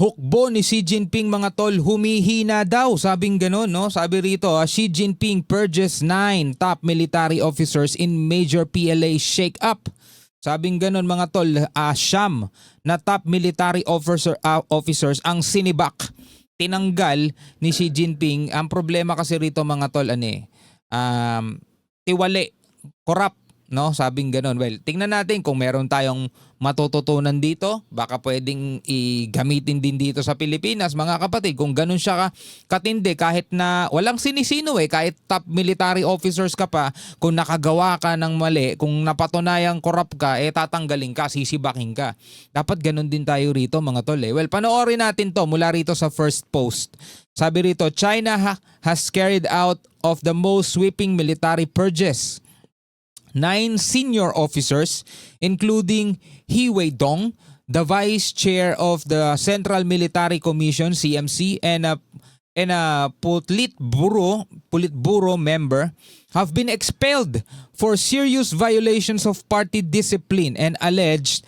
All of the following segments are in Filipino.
Hukbo ni Xi Jinping mga tol, humihina daw. Sabing ganun, no? Sabi rito, Xi Jinping purges 9 top military officers in major PLA shake-up. Sabing ganun mga tol, siyam na top military officers ang sinibak. Tinanggal ni Xi Jinping. Ang problema kasi rito mga tol, tiwali, corrupt. No, sabing ganun. Well, tingnan natin kung meron tayong matututunan dito. Baka pwedeng gamitin din dito sa Pilipinas, mga kapatid. Kung ganun siya katindi, kahit na walang sinisino kahit top military officers ka pa, kung nakagawa ka ng mali, kung napatunayang corrupt ka, tatanggalin ka, sisibaking ka. Dapat ganun din tayo rito, mga tol. Well, panoorin natin to mula rito sa first post. Sabi rito, China has carried out of the most sweeping military purges. 9 senior officers, including He Weidong, the vice chair of the Central Military Commission (CMC) and a Politburo member, have been expelled for serious violations of party discipline and alleged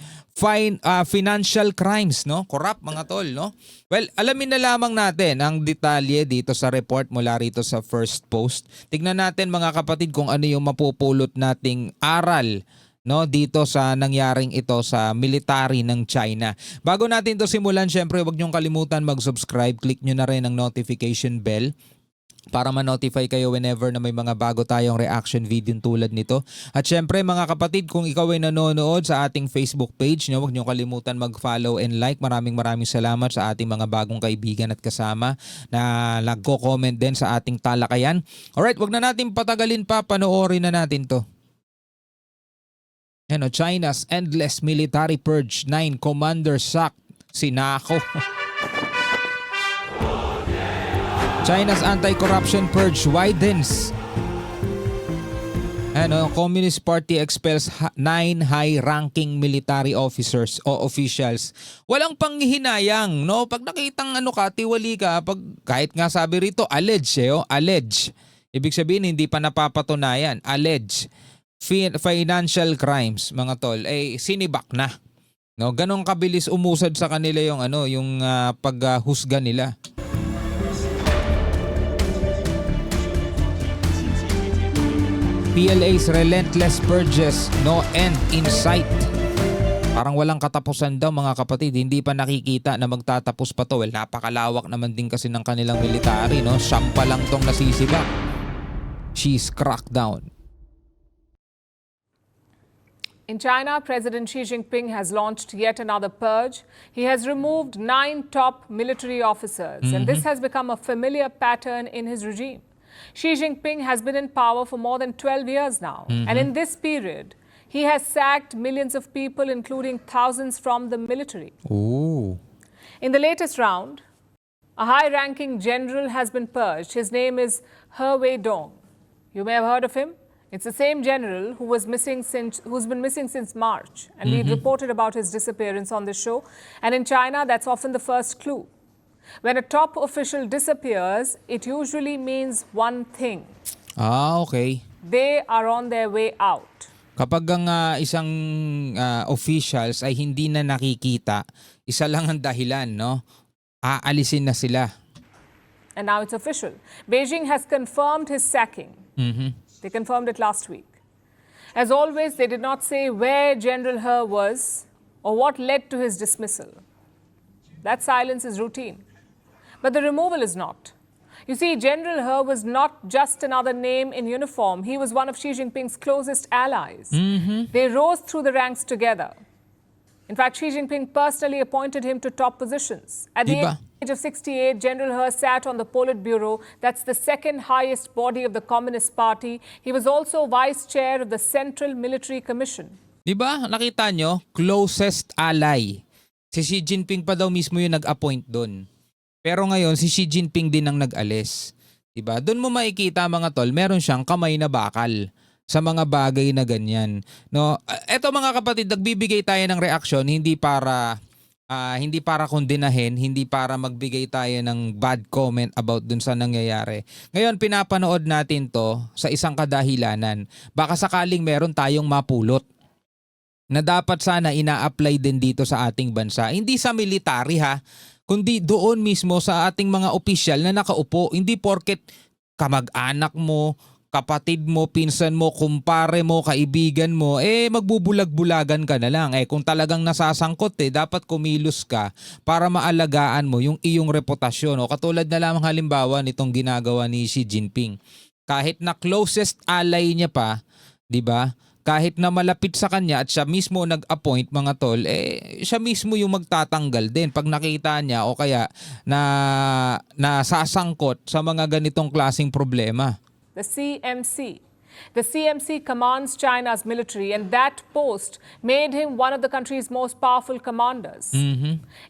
financial crimes, no? Corrupt, mga tol, no? Well, alamin na lamang natin ang detalye dito sa report mula rito sa first post. Tignan natin mga kapatid kung ano yung mapupulot nating aral, no, dito sa nangyaring ito sa military ng China. Bago natin to simulan, syempre huwag niyong kalimutan mag-subscribe. Click niyo na rin ang notification bell para ma-notify kayo whenever na may mga bago tayong reaction video tulad nito. At syempre mga kapatid, kung ikaw ay nanonood sa ating Facebook page, huwag niyo kalimutan mag-follow and like. Maraming salamat sa ating mga bagong kaibigan at kasama na nagko-comment din sa ating talakayan. Alright, wag na natin patagalin pa, panoorin na natin to. China's endless military purge, 9 commanders sacked. Sinako. China's anti-corruption purge widens. Communist Party expels 9 high-ranking military officers o officials. Walang panghihinayang, no? Pag nakitang tiwali ka, kahit nga sabi rito, allege. Ibig sabihin, hindi pa napapatunayan. Allege. Financial crimes, mga tol, sinibak na. No? Ganong kabilis umusad sa kanila yung paghusga nila. PLA's relentless purges, no end in sight. Parang walang katapusan daw mga kapatid. Hindi pa nakikita na magtatapos pa to. Well, napakalawak naman din kasi ng kanilang military, no? Siyam pa lang tong nasisibak. She's cracked down. In China, President Xi Jinping has launched yet another purge. He has removed 9 top military officers, and this has become a familiar pattern in his regime. Xi Jinping has been in power for more than 12 years now, and in this period, he has sacked millions of people, including thousands from the military. Ooh. In the latest round, a high-ranking general has been purged. His name is He Weidong. You may have heard of him. It's the same general who's been missing since March, and we reported about his disappearance on this show. And in China, that's often the first clue. When a top official disappears, it usually means one thing. Okay. They are on their way out. Kapag ang isang officials ay hindi na nakikita, isa lang ang dahilan, no? Aalisin na sila. And now it's official. Beijing has confirmed his sacking. They confirmed it last week. As always, they did not say where General He was or what led to his dismissal. That silence is routine. But the removal is not. You see, General He was not just another name in uniform. He was one of Xi Jinping's closest allies. They rose through the ranks together. In fact, Xi Jinping personally appointed him to top positions. At the age of 68, General He sat on the Politburo. That's the second highest body of the Communist Party. He was also vice chair of the Central Military Commission. Diba? Nakita nyo? Closest ally. Si Xi Jinping pa daw mismo yung nag-appoint doon. Pero ngayon, si Xi Jinping din ang nag-alis. Diba? Doon mo makikita mga tol, meron siyang kamay na bakal sa mga bagay na ganyan. No? Eto mga kapatid, nagbibigay tayo ng reaksyon hindi para kondenahin, hindi para magbigay tayo ng bad comment about dun sa nangyayari. Ngayon, pinapanood natin to sa isang kadahilanan. Baka sakaling meron tayong mapulot na dapat sana ina-apply din dito sa ating bansa. Hindi sa military ha, kundi doon mismo sa ating mga opisyal na nakaupo. Hindi porket kamag-anak mo, kapatid mo, pinsan mo, kumpare mo, kaibigan mo, magbubulag-bulagan ka na lang. Kung talagang nasasangkot, dapat kumilos ka para maalagaan mo yung iyong reputasyon. O katulad na lamang halimbawa nitong ginagawa ni Xi Jinping. Kahit na closest ally niya pa, 'di ba? Kahit na malapit sa kanya at siya mismo nag-appoint, mga tol, siya mismo yung magtatanggal din pag nakita niya o kaya na nasasangkot sa mga ganitong klaseng problema. The CMC. The CMC commands China's military, and that post made him one of the country's most powerful commanders.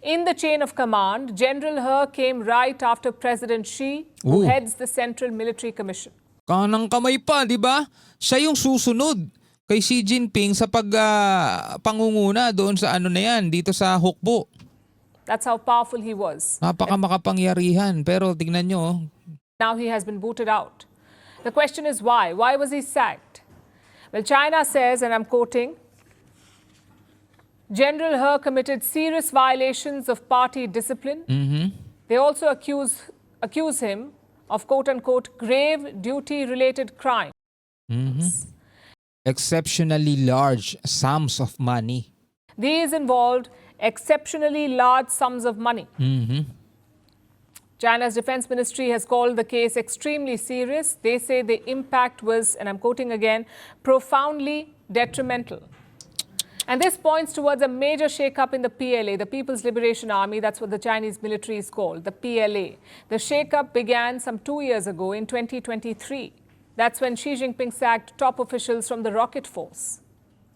In the chain of command, General He came right after President Xi, who heads the Central Military Commission. Kanang kamay pa, di ba? Siya yung susunod kay Xi Jinping sa pangunguna doon sa ano na yan, dito sa hukbo. That's how powerful he was. Napaka makapangyarihan, pero tingnan nyo. Now he has been booted out. The question is why? Why was he sacked? Well, China says, and I'm quoting, General He committed serious violations of party discipline. They also accuse him of quote-unquote grave duty-related crimes. Exceptionally large sums of money. These involved exceptionally large sums of money. China's defense ministry has called the case extremely serious. They say the impact was, and I'm quoting again, profoundly detrimental. And this points towards a major shake-up in the PLA, the People's Liberation Army. That's what the Chinese military is called, the PLA. The shake-up began some 2 years ago in 2023. That's when Xi Jinping sacked top officials from the Rocket Force.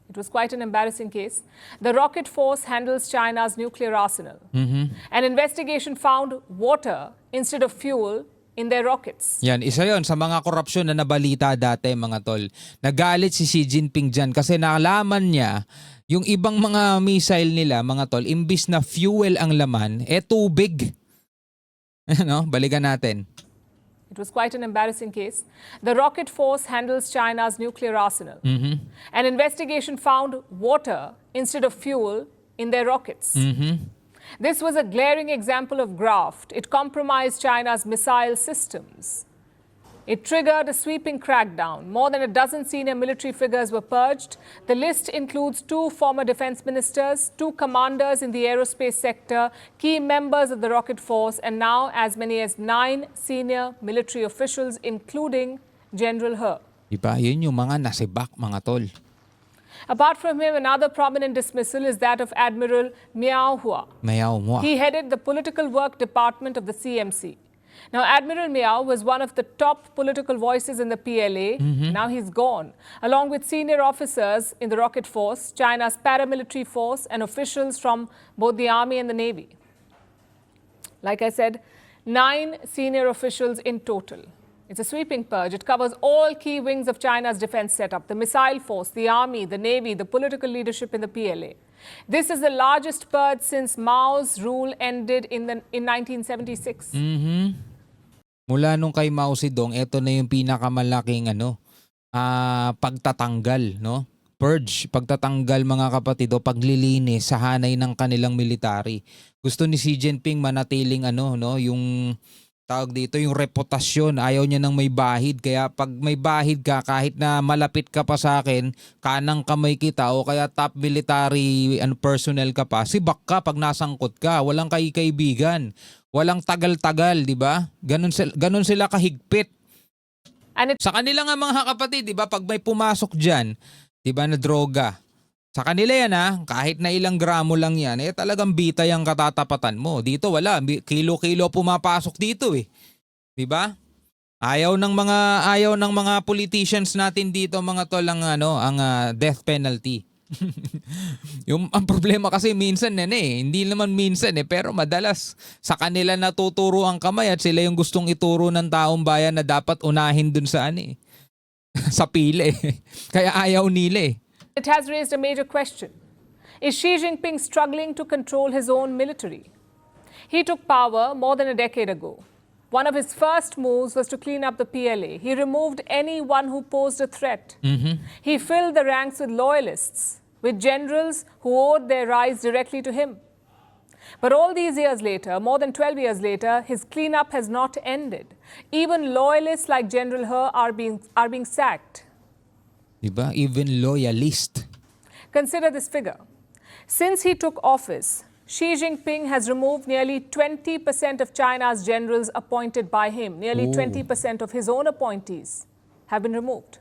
It was quite an embarrassing case. The Rocket Force handles China's nuclear arsenal. An investigation found water instead of fuel in their rockets. Yan, isa yon sa mga korupsyon na nabalita dati, mga tol. Nagalit si Xi Jinping dyan kasi nalaman niya yung ibang mga missile nila, mga tol, imbis na fuel ang laman, tubig. Ano? Balikan natin. It was quite an embarrassing case. The Rocket Force handles China's nuclear arsenal. An investigation found water instead of fuel in their rockets. This was a glaring example of graft. It compromised China's missile systems. It triggered a sweeping crackdown. More than a dozen senior military figures were purged. The list includes 2 former defense ministers, 2 commanders in the aerospace sector, key members of the Rocket Force, and now as many as 9 senior military officials, including General He. Diba? Yun yung mga nasibak, mga tol. Apart from him, another prominent dismissal is that of Admiral Miao Hua. Miao Hua. He headed the political work department of the CMC. Now, Admiral Miao was one of the top political voices in the PLA. Now he's gone, along with senior officers in the Rocket Force, China's paramilitary force, and officials from both the Army and the Navy. Like I said, 9 senior officials in total. It's a sweeping purge. It covers all key wings of China's defense setup, the missile force, the army, the navy, the political leadership in the PLA. This is the largest purge since Mao's rule ended in 1976. Mula nung kay Mao Zedong, ito na yung pinakamalaking pagtatanggal, no? Purge, pagtatanggal, mga kapatid, o paglilinis sa hanay ng kanilang military. Gusto ni Xi Jinping manatiling yung tawag dito, yung reputasyon. Ayaw niya ng may bahid. Kaya pag may bahid ka, kahit na malapit ka pa sa akin, kanang kamay kita o kaya top military personnel ka pa, sibak ka pag nasangkot ka. Walang kaibigan. Walang tagal-tagal, di ba? Ganun sila kahigpit. Sa kanila nga, mga kapatid, di ba, pag may pumasok dyan, di ba, na droga, sa kanila yan kahit na ilang gramo lang yan, talagang bitay ang katatapatan mo. Dito wala, kilo-kilo pumapasok dito Di ba? Ayaw ng mga politicians natin dito, mga tol, ang death penalty. Ang problema kasi minsan hindi naman minsan pero madalas sa kanila natuturo ang kamay at sila yung gustong ituro ng taong bayan na dapat unahin dun sa sa pila kaya ayaw nila It has raised a major question. Is Xi Jinping struggling to control his own military? He took power more than a decade ago. One of his first moves was to clean up the PLA. He removed anyone who posed a threat. He filled the ranks with loyalists, with generals who owed their rise directly to him. But all these years later, more than 12 years later, his cleanup has not ended. Even loyalists like General He are being sacked. Diba? Even loyalist. Consider this figure. Since he took office, Xi Jinping has removed nearly 20% of China's generals appointed by him. Nearly 20% of his own appointees have been removed.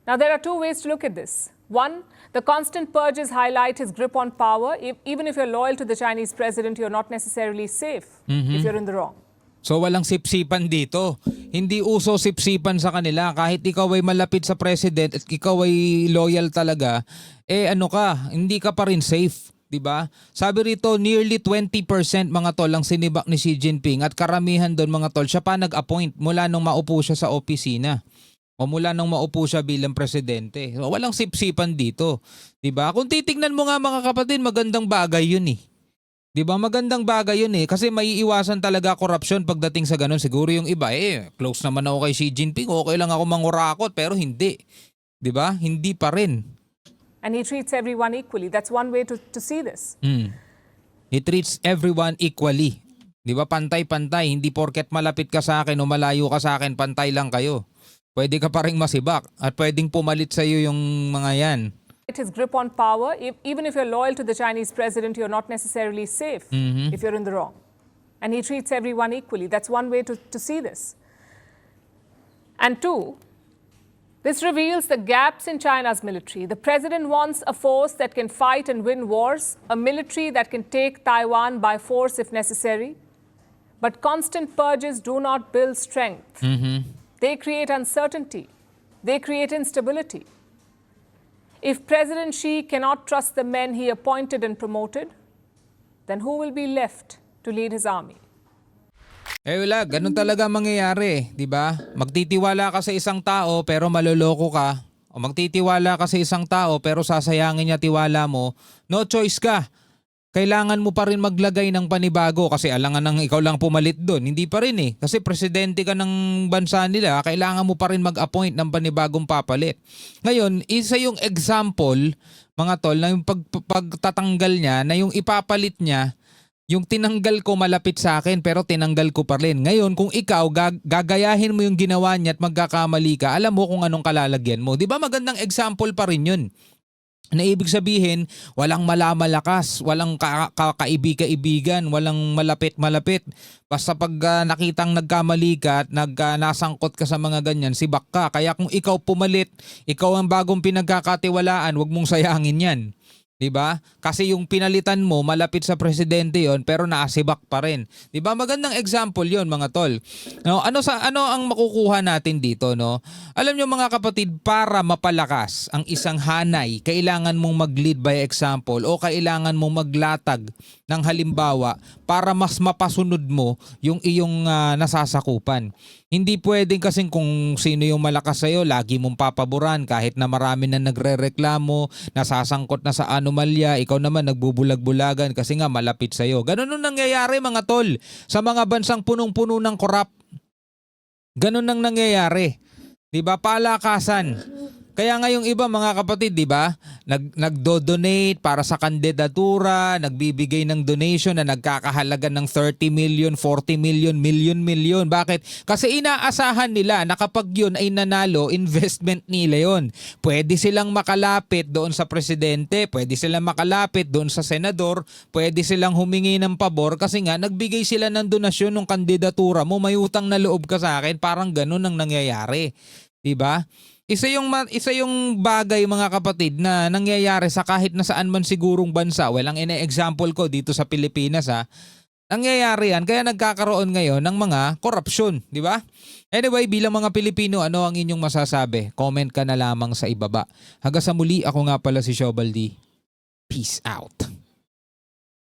Now, there are two ways to look at this. One, the constant purges highlight his grip on power. Even if you're loyal to the Chinese president, you're not necessarily safe if you're in the wrong. So walang sipsipan dito. Hindi uso sipsipan sa kanila. Kahit ikaw ay malapit sa president at ikaw ay loyal talaga, hindi ka pa rin safe. Diba? Sabi rito, nearly 20% mga tol ang sinibak ni Xi Jinping at karamihan doon mga tol, siya pa nag-appoint mula nung maupo siya sa opisina. O mula nung maupo siya bilang presidente. So, walang sipsipan dito. Diba? Kung titignan mo nga mga kapatid, magandang bagay yun eh. Diba? Magandang bagay yun eh. Kasi maiiwasan talaga korupsyon pagdating sa ganun. Siguro yung iba close naman ako kay Xi Jinping. Okay lang ako mangurakot pero hindi. Diba? Hindi pa rin. And he treats everyone equally. That's one way to see this. He treats everyone equally. Diba? Pantay-pantay. Hindi porket malapit ka sa akin o malayo ka sa akin, pantay lang kayo. Pwede ka pa rin masibak at pwedeng pumalit sa iyo yung mga yan. His grip on power, even if you're loyal to the Chinese president, you're not necessarily safe if you're in the wrong. And he treats everyone equally. That's one way to see this. And two, this reveals the gaps in China's military. The president wants a force that can fight and win wars, a military that can take Taiwan by force if necessary. But constant purges do not build strength. They create uncertainty. They create instability. If President Xi cannot trust the men he appointed and promoted, then who will be left to lead his army? Wala, ganun talaga mangyayari, di ba? Magtitiwala ka sa isang tao pero maloloko ka. O magtitiwala ka sa isang tao pero sasayangin niya tiwala mo, no choice ka. Kailangan mo pa rin maglagay ng panibago kasi alangan nang ikaw lang pumalit doon. Hindi pa rin eh. Kasi presidente ka ng bansa nila, kailangan mo pa rin mag-appoint ng panibagong papalit. Ngayon, isa yung example, mga tol, na yung pagtatanggal niya, na yung ipapalit niya, yung tinanggal ko malapit sa akin pero tinanggal ko pa rin. Ngayon, kung ikaw gagayahin mo yung ginawa niya at magkakamali ka, alam mo kung anong kalalagyan mo. Di ba magandang example pa rin yun? Na ibig sabihin, walang malakas, walang kaibig-kaibigan, walang malapit-malapit. Basta pag nakitang nagkamali ka at nasangkot ka sa mga ganyan, sibak ka. Kaya kung ikaw pumalit, ikaw ang bagong pinagkakatiwalaan, wag mong sayangin yan. Diba? Kasi yung pinalitan mo, malapit sa presidente yon pero naasibak pa rin. Diba? Magandang example yon mga tol. No, ano ang makukuha natin dito, no? Alam niyo mga kapatid, para mapalakas ang isang hanay, kailangan mong mag-lead by example o kailangan mong maglatag ng halimbawa para mas mapasunod mo yung iyong nasasakupan. Hindi pwedeng kasing kung sino yung malakas sa'yo, lagi mong papaboran kahit na marami na nagre-reklamo, nasasangkot na sa anomalya, ikaw naman nagbubulag-bulagan kasi nga malapit sa'yo. Ganun ang nangyayari mga tol sa mga bansang punong-puno ng korap. Ganun ang nangyayari. Diba? Palakasan. Kaya nga yung iba mga kapatid, di ba? Nagdo-donate para sa kandidatura, nagbibigay ng donation na nagkakahalaga ng 30 million, 40 million, million. Bakit? Kasi inaasahan nila na kapag yun ay nanalo, investment nila yun. Pwede silang makalapit doon sa presidente, pwede silang makalapit doon sa senador, pwede silang humingi ng pabor kasi nga nagbigay sila ng donasyon ng kandidatura mo, may utang na loob ka sa akin, parang ganun ang nangyayari. Di ba? Isa yung bagay mga kapatid na nangyayari sa kahit na saan man sigurong bansa. Well, ang ine-example ko dito sa Pilipinas nangyayari yan kaya nagkakaroon ngayon ng mga korupsyon, di ba? Anyway, bilang mga Pilipino, ano ang inyong masasabi? Comment ka na lamang sa ibaba. Hanggang sa muli, ako nga pala si Shobaldi. Peace out.